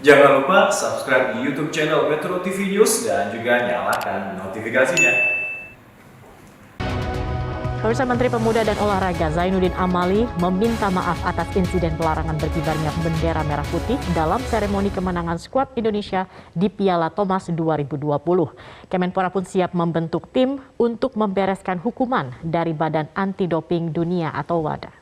Jangan lupa subscribe di YouTube channel Metro TV News dan juga nyalakan notifikasinya. Pemirsa, Menteri Pemuda dan Olahraga Zainuddin Amali meminta maaf atas insiden pelarangan berkibarnya bendera merah putih dalam seremoni kemenangan skuad Indonesia di Piala Thomas 2020. Kemenpora pun siap membentuk tim untuk membereskan hukuman dari Badan Anti Doping Dunia atau WADA.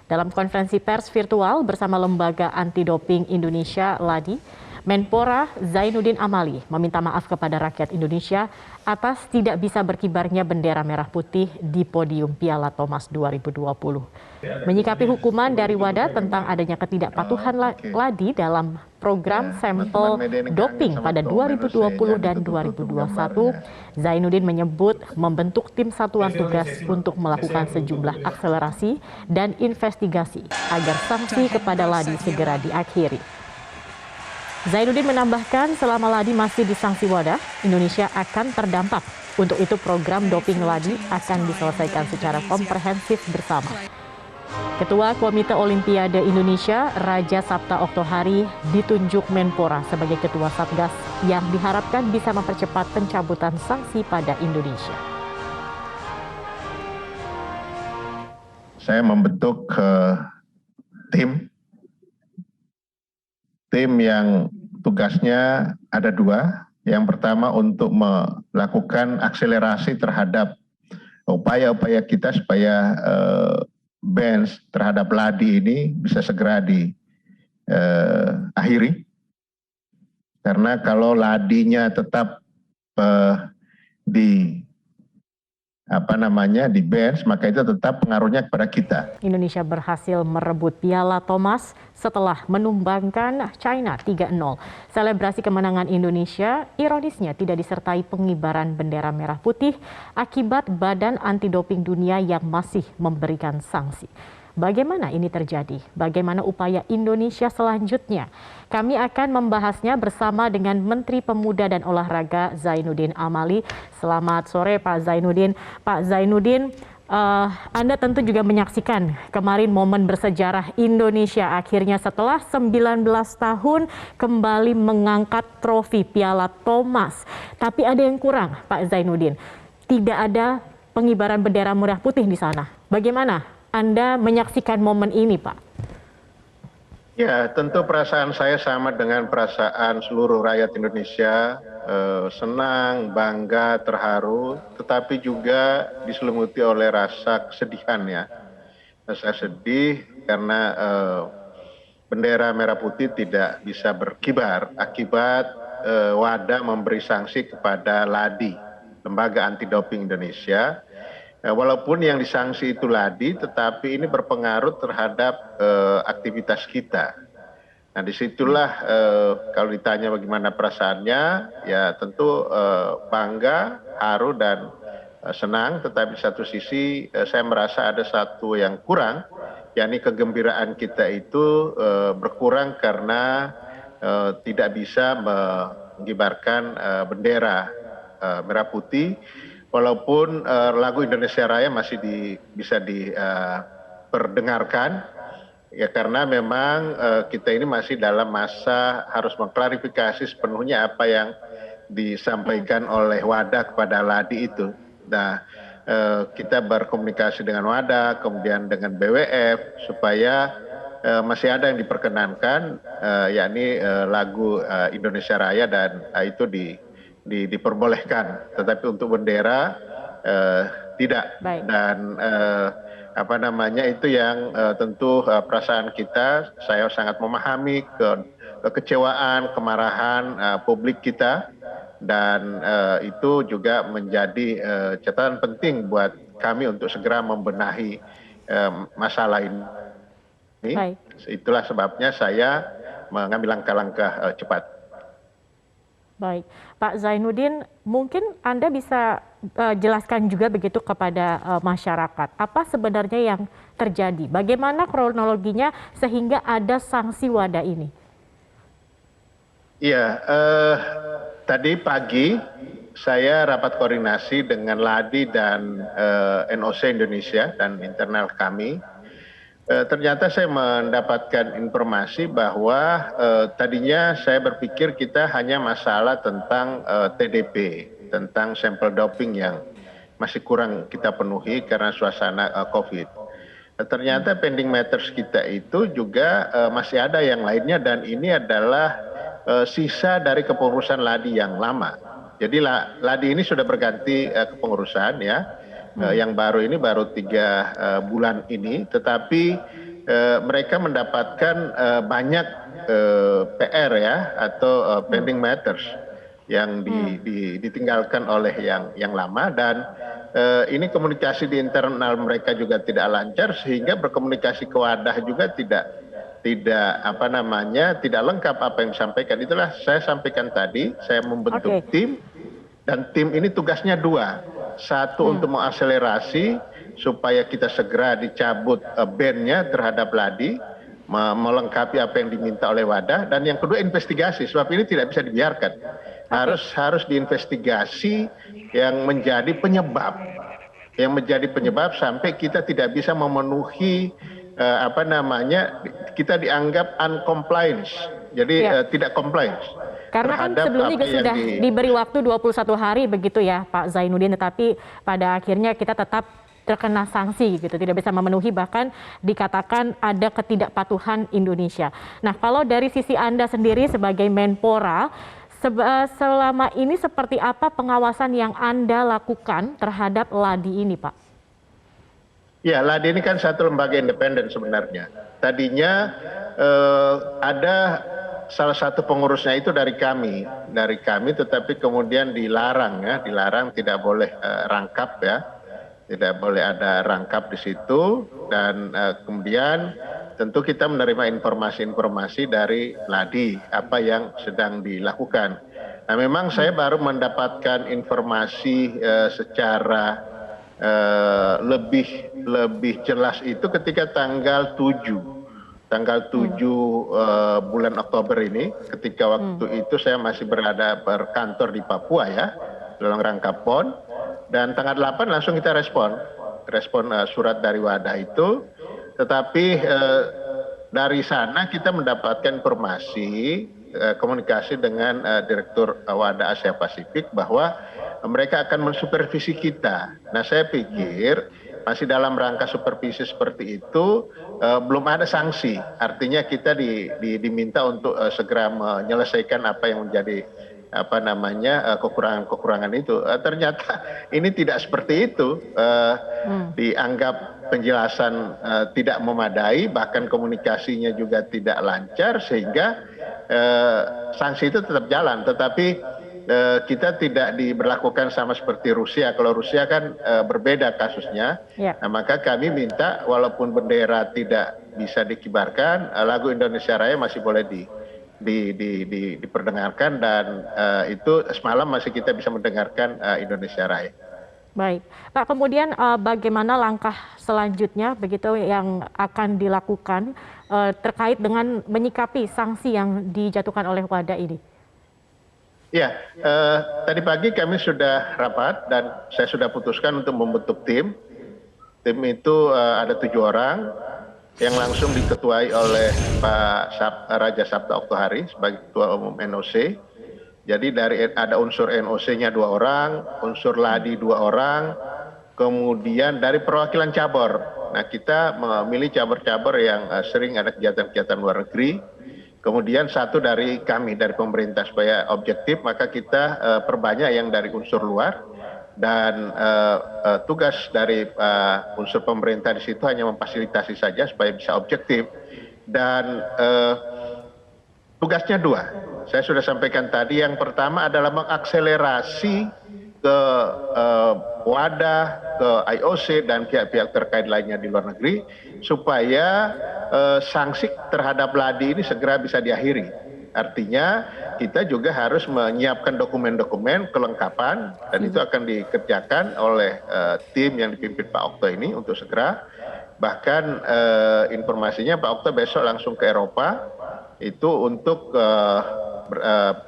Dalam konferensi pers virtual bersama Lembaga Anti Doping Indonesia (LADI), Menpora Zainuddin Amali meminta maaf kepada rakyat Indonesia atas tidak bisa berkibarnya bendera merah putih di podium Piala Thomas 2020. Menyikapi hukuman dari WADA tentang adanya ketidakpatuhan LADI dalam program sampel doping pada 2020 dan 2021, Zainuddin menyebut membentuk tim satuan tugas untuk melakukan sejumlah akselerasi dan investigasi agar sanksi kepada LADI segera diakhiri. Zainuddin menambahkan selama LADI masih disanksi WADA, Indonesia akan terdampak. Untuk itu program doping LADI akan diselesaikan secara komprehensif bersama. Ketua Komite Olimpiade Indonesia, Raja Sabta Oktohari, ditunjuk Menpora sebagai Ketua Satgas yang diharapkan bisa mempercepat pencabutan sanksi pada Indonesia. Saya membentuk tim yang tugasnya ada dua. Yang pertama untuk melakukan akselerasi terhadap upaya-upaya kita supaya bench terhadap LADI ini bisa segera diakhiri. Karena kalau LADI-nya tetap di bench, maka itu tetap pengaruhnya kepada kita. Indonesia berhasil merebut Piala Thomas setelah menumbangkan China 3-0. Selebrasi kemenangan Indonesia ironisnya tidak disertai pengibaran bendera merah putih akibat Badan Anti Doping Dunia yang masih memberikan sanksi. Bagaimana ini terjadi? Bagaimana upaya Indonesia selanjutnya? Kami akan membahasnya bersama dengan Menteri Pemuda dan Olahraga Zainuddin Amali. Selamat sore Pak Zainuddin. Pak Zainuddin, Anda tentu juga menyaksikan kemarin momen bersejarah Indonesia akhirnya setelah 19 tahun kembali mengangkat trofi Piala Thomas. Tapi ada yang kurang Pak Zainuddin. Tidak ada pengibaran bendera merah putih di sana. Bagaimana Anda menyaksikan momen ini, Pak? Ya, tentu perasaan saya sama dengan perasaan seluruh rakyat Indonesia, senang, bangga, terharu, tetapi juga diselimuti oleh rasa kesedihan ya. Rasa sedih karena bendera merah putih tidak bisa berkibar akibat WADA memberi sanksi kepada LADI, Lembaga Anti Doping Indonesia. Walaupun yang disanksi itu LADI, tetapi ini berpengaruh terhadap aktivitas kita. Nah, disitulah kalau ditanya bagaimana perasaannya, ya tentu bangga, haru, dan senang. Tetapi di satu sisi saya merasa ada satu yang kurang, yakni kegembiraan kita itu berkurang karena tidak bisa mengibarkan bendera merah putih. Walaupun lagu Indonesia Raya masih bisa diperdengarkan, ya karena memang kita ini masih dalam masa harus mengklarifikasi sepenuhnya apa yang disampaikan oleh WADA kepada LADI itu. Nah, kita berkomunikasi dengan WADA, kemudian dengan BWF, supaya masih ada yang diperkenankan, yakni lagu Indonesia Raya, dan itu diperbolehkan, tetapi untuk bendera tidak. Baik. Dan itu yang tentu perasaan kita. Saya sangat memahami kekecewaan, kemarahan publik kita, dan itu juga menjadi catatan penting buat kami untuk segera membenahi masalah ini. Baik. Itulah sebabnya saya mengambil langkah-langkah cepat. Baik, Pak Zainuddin, mungkin Anda bisa jelaskan juga begitu kepada masyarakat. Apa sebenarnya yang terjadi? Bagaimana kronologinya sehingga ada sanksi WADA ini? Iya, tadi pagi saya rapat koordinasi dengan LADI dan NOC Indonesia dan internal kami Ternyata saya mendapatkan informasi bahwa tadinya saya berpikir kita hanya masalah tentang TDP, tentang sampel doping yang masih kurang kita penuhi karena suasana COVID. Ternyata pending matters kita itu juga masih ada yang lainnya dan ini adalah sisa dari kepengurusan LADI yang lama. Jadi LADI ini sudah berganti kepengurusan ya. Yang baru ini baru 3 bulan ini, tetapi mereka mendapatkan banyak PR ya atau pending matters yang ditinggalkan oleh yang lama dan ini komunikasi di internal mereka juga tidak lancar sehingga berkomunikasi ke wadah juga tidak tidak lengkap apa yang disampaikan. Itulah saya sampaikan tadi, saya membentuk tim dan tim ini tugasnya 2. Satu untuk mengakselerasi supaya kita segera dicabut ban-nya terhadap LADI, melengkapi apa yang diminta oleh wadah, dan yang kedua investigasi sebab ini tidak bisa dibiarkan. Harus diinvestigasi yang menjadi penyebab sampai kita tidak bisa memenuhi kita dianggap uncompliance. Jadi tidak compliance. Karena kan sebelumnya juga sudah diberi waktu 21 hari begitu ya Pak Zainuddin, tetapi pada akhirnya kita tetap terkena sanksi gitu, tidak bisa memenuhi, bahkan dikatakan ada ketidakpatuhan Indonesia. Nah, kalau dari sisi Anda sendiri sebagai Menpora, selama ini seperti apa pengawasan yang Anda lakukan terhadap LADI ini, Pak? Ya, LADI ini kan satu lembaga independen sebenarnya. Tadinya ada salah satu pengurusnya itu dari kami, tetapi kemudian dilarang tidak boleh rangkap ya, tidak boleh ada rangkap di situ dan kemudian tentu kita menerima informasi-informasi dari LADI apa yang sedang dilakukan. Nah, memang saya baru mendapatkan informasi secara lebih jelas itu ketika tanggal 7 bulan Oktober ini, ketika waktu itu saya masih berkantor di Papua ya, dalam rangka PON, dan tanggal 8 langsung kita respon surat dari wadah itu, tetapi dari sana kita mendapatkan informasi komunikasi dengan Direktur Wadah Asia Pasifik bahwa mereka akan mensupervisi kita. Nah, saya pikir masih dalam rangka supervisi seperti itu, belum ada sanksi. Artinya kita diminta untuk segera menyelesaikan apa yang menjadi kekurangan-kekurangan itu. Ternyata ini tidak seperti itu. Dianggap penjelasan tidak memadai, bahkan komunikasinya juga tidak lancar, sehingga sanksi itu tetap jalan. Tetapi kita tidak diberlakukan sama seperti Rusia. Kalau Rusia kan berbeda kasusnya. Nah, maka kami minta walaupun bendera tidak bisa dikibarkan, lagu Indonesia Raya masih boleh diperdengarkan dan itu semalam masih kita bisa mendengarkan Indonesia Raya. Baik, Pak. Kemudian bagaimana langkah selanjutnya begitu yang akan dilakukan terkait dengan menyikapi sanksi yang dijatuhkan oleh wadah ini? Ya, tadi pagi kami sudah rapat dan saya sudah putuskan untuk membentuk tim. Tim itu ada 7 orang yang langsung diketuai oleh Pak Raja Sabta Oktohari sebagai Ketua Umum NOC. Jadi ada unsur NOC-nya 2 orang, unsur LADI 2 orang, kemudian dari perwakilan cabur. Nah, kita memilih cabur-cabur yang sering ada kegiatan-kegiatan luar negeri. Kemudian 1 dari kami, dari pemerintah, supaya objektif, maka kita perbanyak yang dari unsur luar. Dan tugas dari unsur pemerintah di situ hanya memfasilitasi saja supaya bisa objektif. Dan tugasnya 2. Saya sudah sampaikan tadi, yang pertama adalah mengakselerasi ke wadah, ke IOC dan pihak-pihak terkait lainnya di luar negeri supaya sanksi terhadap LADI ini segera bisa diakhiri. Artinya kita juga harus menyiapkan dokumen-dokumen kelengkapan dan itu akan dikerjakan oleh tim yang dipimpin Pak Okto ini untuk segera. Bahkan informasinya Pak Okto besok langsung ke Eropa itu untuk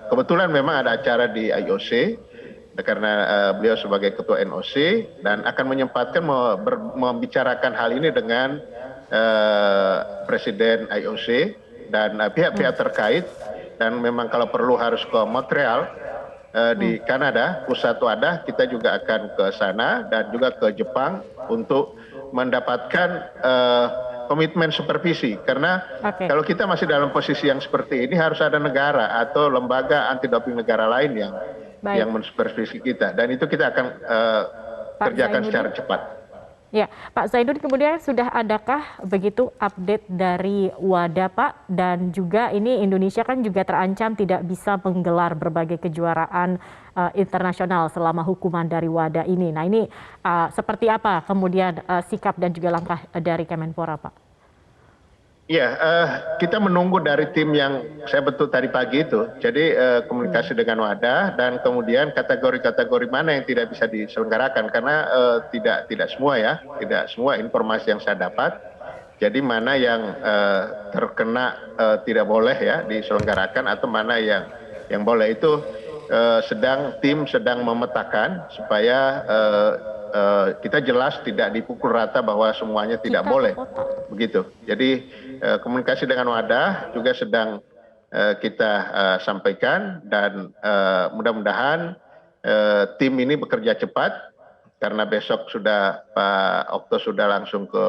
kebetulan memang ada acara di IOC karena beliau sebagai ketua NOC dan akan menyempatkan membicarakan hal ini dengan Presiden IOC dan pihak-pihak terkait, dan memang kalau perlu harus ke Montreal di Kanada, pusat wadah, kita juga akan ke sana dan juga ke Jepang untuk mendapatkan komitmen supervisi. Karena kalau kita masih dalam posisi yang seperti ini, harus ada negara atau lembaga anti doping negara lain yang mensupervisi kita, dan itu kita akan kerjakan secara cepat. Ya, Pak Zainuddin, kemudian sudah adakah begitu update dari WADA, Pak? Dan juga ini Indonesia kan juga terancam tidak bisa menggelar berbagai kejuaraan internasional selama hukuman dari WADA ini. Nah, ini seperti apa kemudian sikap dan juga langkah dari Kemenpora, Pak? Ya, kita menunggu dari tim yang saya bentuk tadi pagi itu. Jadi komunikasi dengan WADA, dan kemudian kategori-kategori mana yang tidak bisa diselenggarakan, karena tidak semua ya, tidak semua informasi yang saya dapat. Jadi mana yang terkena tidak boleh ya diselenggarakan, atau mana yang boleh, itu tim sedang memetakan supaya kita jelas tidak dipukul rata bahwa semuanya tidak boleh, begitu. Jadi komunikasi dengan WADA juga sedang kita sampaikan, dan mudah-mudahan tim ini bekerja cepat, karena besok sudah Pak Okto sudah langsung ke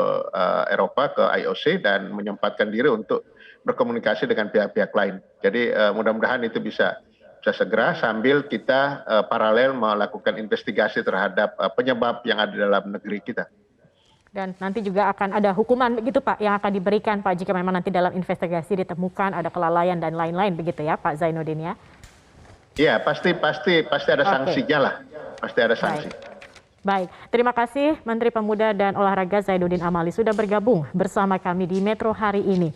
Eropa, ke IOC, dan menyempatkan diri untuk berkomunikasi dengan pihak-pihak lain. Jadi mudah-mudahan itu bisa segera, sambil kita paralel melakukan investigasi terhadap penyebab yang ada dalam negeri kita. Dan nanti juga akan ada hukuman begitu, Pak, yang akan diberikan, Pak, jika memang nanti dalam investigasi ditemukan ada kelalaian dan lain-lain begitu ya, Pak Zainuddin ya? Iya, pasti ada sanksinya lah, pasti ada sanksi. Baik, terima kasih Menteri Pemuda dan Olahraga Zainuddin Amali sudah bergabung bersama kami di Metro hari ini.